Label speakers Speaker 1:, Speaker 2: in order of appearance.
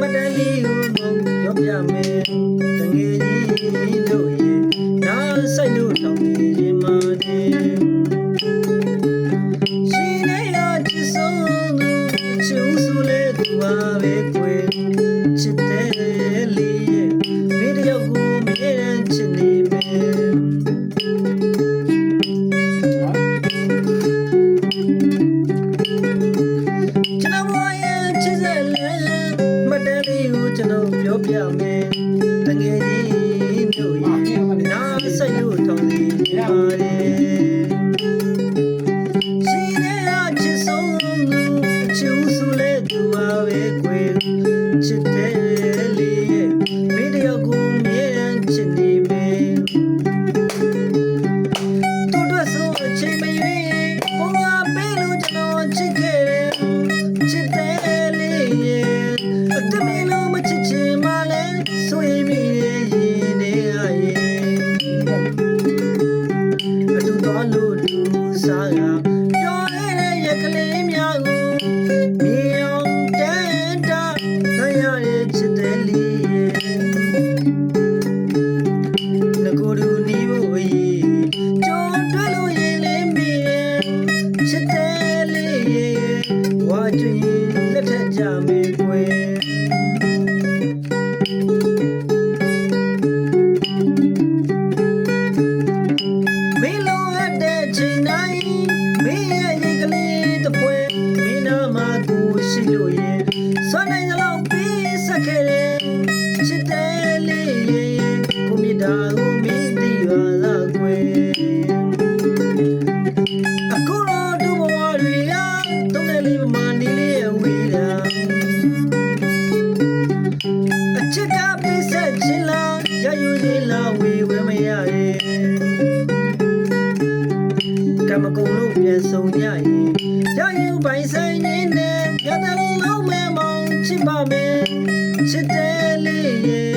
Speaker 1: မတန်လေးကိုပြောပြမယ်တငယ်ကြီးတို့ရဲ့နားဆိုင်လို့တောင်းနေရင်မနေရှင်နေရချစ်ဆုံးသူချူဆူလေသူပါပဲကွယ်ချစ်တဲ့လေးရဲ့မိတယောက်ကိုမြဲတမ်းချစ်နေမယ်ကျွန်တော်ပြောပြမယ်တငယ်ကြီးတို့ရဲ့နားဆိုင်လို့ထောင်းနေပါတယ်ရှင်ရဲ့ချစ်ဆုံးလူချူဆူလေသူပါပဲကွယ်ချစ်တဲ့လေးရဲ့မိတယောက်ကိုမြဲတမ်းချစ်နေမယ်တို့တော့ဆိုအချိန်မရွေးပေါ်လာပေးလို့ကျွန်တော်ချစ်ခဲ့ချစ်တဲ့လေးရဲ့အတမီလို့ချစ်ချင်မှလည်းဆွေးမိရဲ့ရင်တွေအတူတော်လို့လူစားကပြောရတဲ့ရကလေးများကိုမြေအောင်တန်တာနိုင်ရတဲ့ချစ်တဲ့လေးငကိုလူနီးဖို့အရေးကြုံတွေ့လို့ရင်လေးမိရဲ့ချစ်တဲ့လေးဝါကျွေးလက်ထက်ကြမယ်ကွယ်ရှိလို့ရင်စွမ်းနိုင်သလောက်ပြီးစက်ခဲ့တယ်ချစ်တဲ့လေးရဲ့ကိုမြတ်တာကိုမင်းသိပါလားကွယ်အခုတော့ဒုဘဝတွေကတုံးတဲ့လေးမနေလေးရဲ့ဝေးတာအချစ်ကပြီးဆက်ချင်လားရယူသေးလားဝေဝဲမရရဲ့ကမကုံလို့ပြန်ဆုံးကြရင်ရယူပိုင်ဆိုင်နေနဲ့ရတဲ့လုံးမဲမောင်ချစ်ပါမယ်ချစ်တဲ့လေးရဲ့